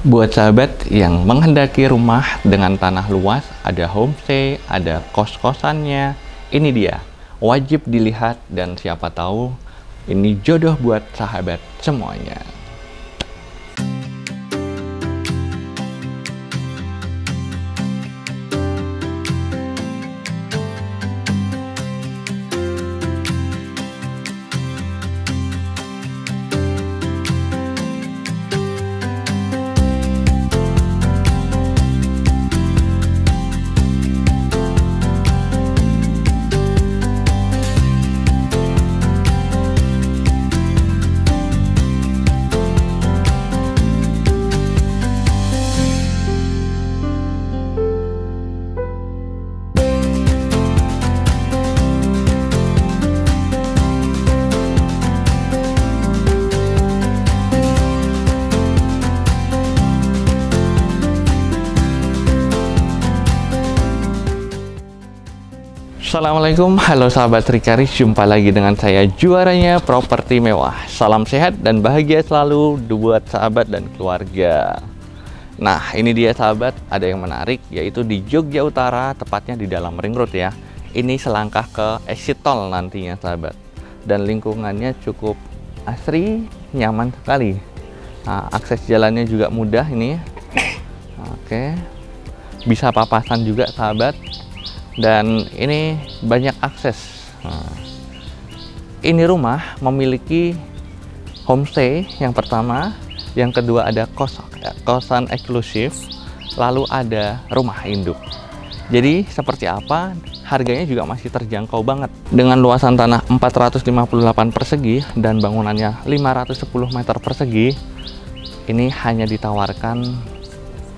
Buat sahabat yang menghendaki rumah dengan tanah luas, ada homestay, ada kos-kosannya, ini dia. Wajib dilihat dan siapa tahu ini jodoh buat sahabat semuanya. Assalamualaikum, halo sahabat Rikaris, jumpa lagi dengan saya juaranya properti mewah. Salam sehat dan bahagia selalu buat sahabat dan keluarga. Nah, ini dia sahabat, ada yang menarik yaitu di Jogja Utara, tepatnya di dalam ring road ya. Ini selangkah ke exit tol nantinya sahabat. Dan lingkungannya cukup asri, nyaman sekali. Nah, akses jalannya juga mudah ini. Oke. Bisa papasan juga sahabat. Dan ini banyak akses. Nah, ini rumah memiliki homestay yang pertama, yang kedua ada kosan eksklusif, lalu ada rumah induk. Jadi seperti apa? Harganya juga masih terjangkau banget. Dengan luasan tanah 458 persegi dan bangunannya 510 meter persegi, ini hanya ditawarkan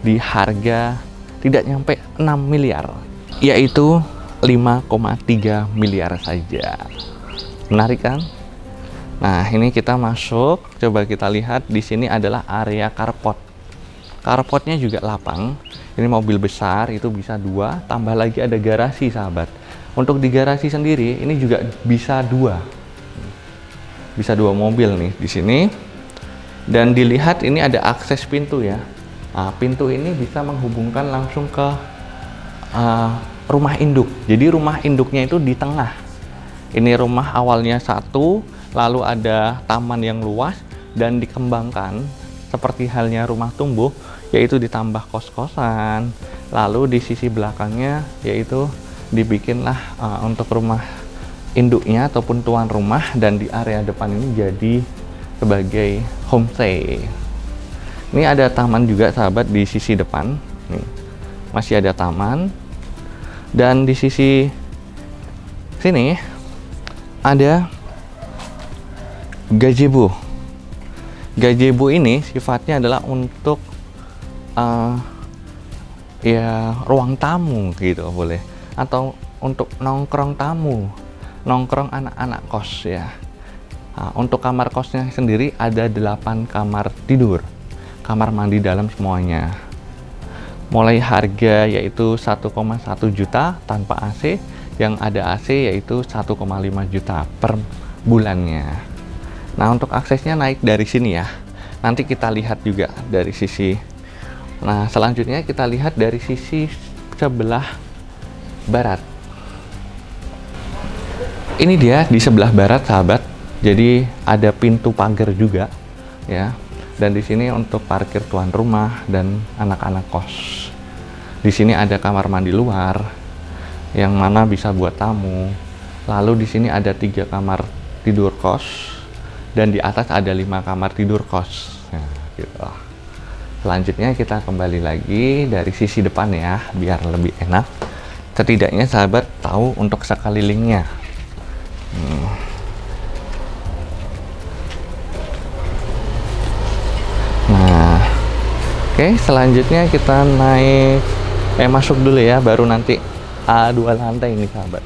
di harga tidak nyampe 6 miliar. Yaitu 5,3 miliar saja. Menarik kan? Nah, ini kita masuk, coba kita lihat di sini adalah area carport. Carportnya juga lapang. Ini mobil besar itu bisa 2, tambah lagi ada garasi sahabat. Untuk di garasi sendiri ini juga bisa 2. Bisa 2 mobil nih di sini. Dan dilihat ini ada akses pintu ya. Nah, pintu ini bisa menghubungkan langsung ke rumah induk. Jadi rumah induknya itu di tengah. Ini rumah awalnya satu, lalu ada taman yang luas dan dikembangkan seperti halnya rumah tumbuh, yaitu ditambah kos-kosan. Lalu di sisi belakangnya yaitu dibikinlah untuk rumah induknya ataupun tuan rumah, dan di area depan ini jadi sebagai homestay. Ini ada taman juga sahabat di sisi depan. Nih, masih ada taman. Dan di sisi sini ada gazebo. Gazebo ini sifatnya adalah untuk ya ruang tamu gitu boleh, atau untuk nongkrong tamu, nongkrong anak-anak kos ya. Nah, untuk kamar kosnya sendiri ada 8 kamar tidur, kamar mandi dalam semuanya. Mulai harga yaitu 1,1 juta tanpa AC, yang ada AC yaitu 1,5 juta per bulannya. Nah, untuk aksesnya naik dari sini ya. Nanti kita lihat juga dari sisi. Nah, selanjutnya kita lihat dari sisi sebelah barat. Ini dia di sebelah barat sahabat. Jadi ada pintu pagar juga ya. Dan di sini untuk parkir tuan rumah dan anak-anak kos. Di sini ada kamar mandi luar yang mana bisa buat tamu. Lalu di sini ada 3 kamar tidur kos dan di atas ada 5 kamar tidur kos. Nah, gitu. Selanjutnya kita kembali lagi dari sisi depan ya, biar lebih enak. Setidaknya sahabat tahu untuk sekelilingnya. Oke, selanjutnya kita naik masuk dulu ya, baru nanti 2 lantai ini sahabat.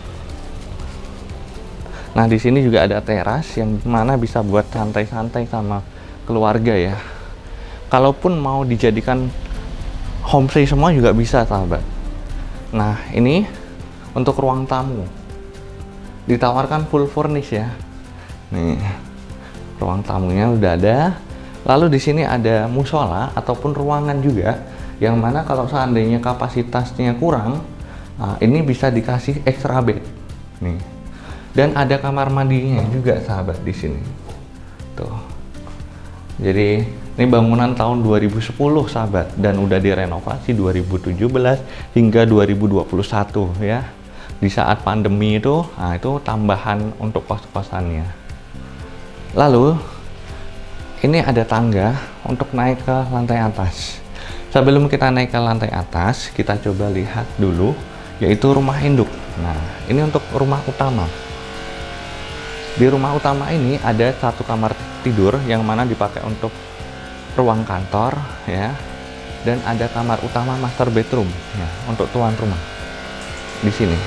Nah, di sini juga ada teras yang mana bisa buat santai-santai sama keluarga ya. Kalaupun mau dijadikan homestay semua juga bisa sahabat. Nah, ini untuk ruang tamu. Ditawarkan full furnish ya. Nih, ruang tamunya udah ada. Lalu di sini ada musola ataupun ruangan juga, yang mana kalau seandainya kapasitasnya kurang, ini bisa dikasih extra bed nih. Dan ada kamar mandinya juga sahabat di sini. Tuh. Jadi ini bangunan tahun 2010 sahabat, dan udah direnovasi 2017 hingga 2021 ya. Di saat pandemi itu, itu tambahan untuk kos-kosannya. Lalu ini ada tangga untuk naik ke lantai atas. Sebelum kita naik ke lantai atas, kita coba lihat dulu, yaitu rumah induk. Nah, ini untuk rumah utama. Di rumah utama ini ada satu kamar tidur yang mana dipakai untuk ruang kantor ya, dan ada kamar utama master bedroom ya, untuk tuan rumah di sini.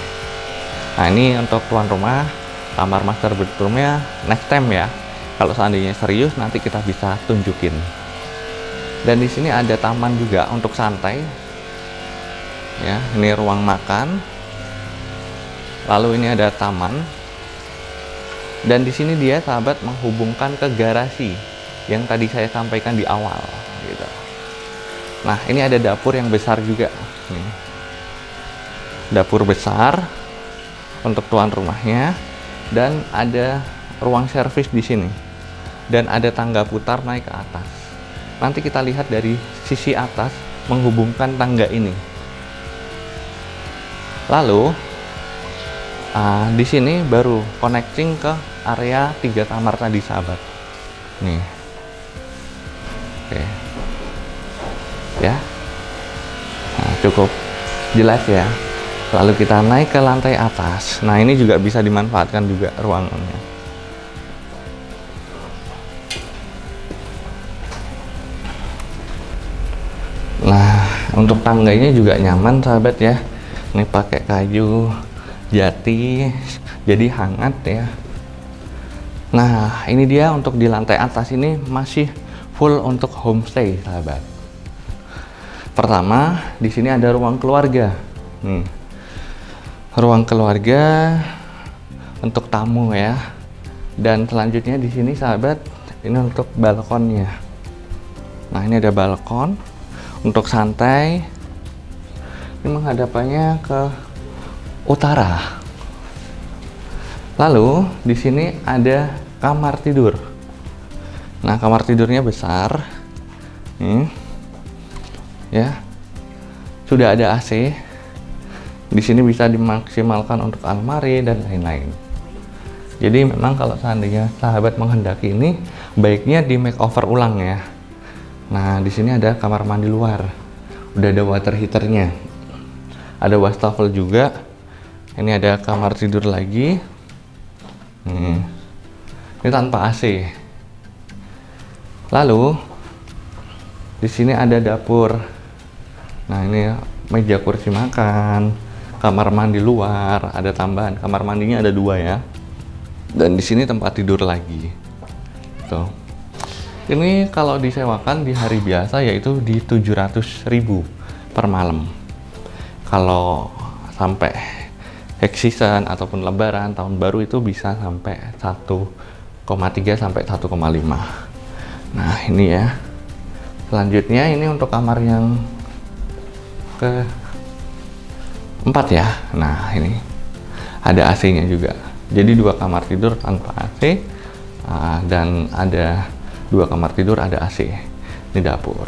Nah, ini untuk tuan rumah, kamar master bedroomnya next time ya. Kalau seandainya serius, nanti kita bisa tunjukin. Dan di sini ada taman juga untuk santai. Ya, ini ruang makan. Lalu ini ada taman. Dan di sini dia sahabat menghubungkan ke garasi yang tadi saya sampaikan di awal. Gitu. Nah, ini ada dapur yang besar juga. Nih. Dapur besar untuk tuan rumahnya, dan ada ruang servis di sini. Dan ada tangga putar naik ke atas. Nanti kita lihat dari sisi atas menghubungkan tangga ini. Lalu di sini baru connecting ke area 3 kamar tadi sahabat. Nih. Oke. Ya. Nah, cukup jelas ya. Lalu kita naik ke lantai atas. Nah, ini juga bisa dimanfaatkan juga ruangannya. Nah, untuk tangganya juga nyaman sahabat ya. Ini pakai kayu jati, jadi hangat ya. Nah, ini dia untuk di lantai atas ini masih full untuk homestay sahabat. Pertama, di sini ada ruang keluarga. Ruang keluarga untuk tamu ya. Dan selanjutnya di sini sahabat, ini untuk balkonnya. Nah, ini ada balkon untuk santai. Ini menghadapannya ke utara. Lalu di sini ada kamar tidur. Nah, kamar tidurnya besar. Ya. Sudah ada AC. Di sini bisa dimaksimalkan untuk almari dan lain-lain. Jadi memang kalau seandainya sahabat menghendaki ini, baiknya di makeover ulang ya. Nah, di sini ada kamar mandi luar. Udah ada water heaternya. Ada wastafel juga. Ini ada kamar tidur lagi. Ini tanpa AC. Lalu di sini ada dapur. Nah, ini meja kursi makan, kamar mandi luar, ada tambahan. Kamar mandinya ada 2 ya. Dan di sini tempat tidur lagi. Tuh. Ini kalau disewakan di hari biasa yaitu di 700.000 per malam. Kalau sampai hack season ataupun lebaran tahun baru itu bisa sampai 1,3 sampai 1,5. Nah, ini ya. Selanjutnya ini untuk kamar yang ke 4 ya. Nah, ini ada AC-nya juga. Jadi 2 kamar tidur tanpa AC, dan ada 2 kamar tidur ada AC. Ini dapur.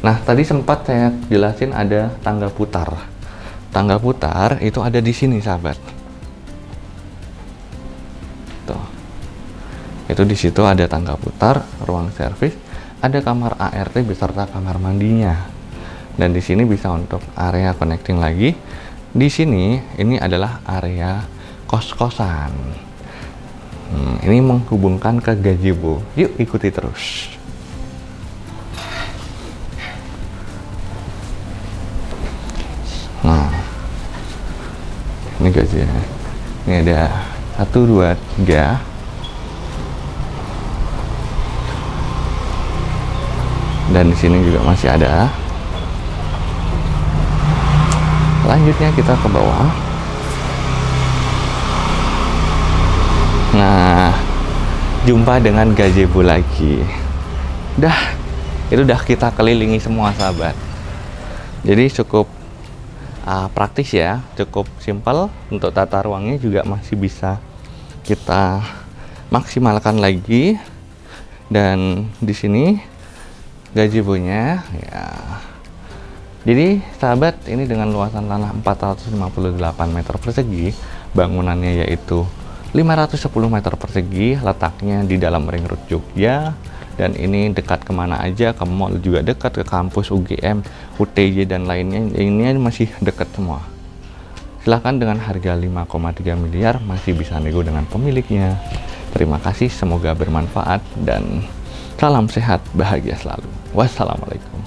Nah, tadi sempat saya jelasin ada tangga putar. Tangga putar itu ada di sini, sahabat. Tuh. Itu di situ ada tangga putar, ruang servis, ada kamar ART beserta kamar mandinya. Dan di sini bisa untuk area connecting lagi. Di sini ini adalah area kos-kosan. Ini menghubungkan ke gazebo. Yuk ikuti terus. Nah, ini gazebo. Ini ada 1, 2, 3. Dan di sini juga masih ada. Lanjutnya kita ke bawah. Nah, jumpa dengan gazebo lagi. Itu udah kita kelilingi semua sahabat. Jadi cukup praktis ya, cukup simpel. Untuk tata ruangnya juga masih bisa kita maksimalkan lagi. Dan di sini gazebo-nya ya. Jadi sahabat, ini dengan luasan tanah 458 meter persegi, bangunannya yaitu 510 meter persegi, letaknya di dalam ring road Jogja. Dan ini dekat kemana aja, ke mall juga dekat, ke kampus UGM, UTJ dan lainnya, ini masih dekat semua. Silahkan, dengan harga 5,3 miliar masih bisa nego dengan pemiliknya. Terima kasih, semoga bermanfaat dan salam sehat, bahagia selalu. Wassalamualaikum.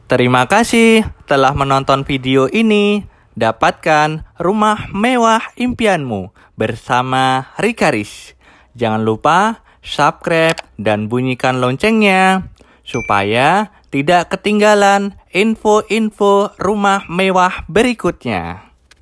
Terima kasih telah menonton video ini. Dapatkan rumah mewah impianmu bersama Rikaris. Jangan lupa subscribe dan bunyikan loncengnya supaya tidak ketinggalan info-info rumah mewah berikutnya.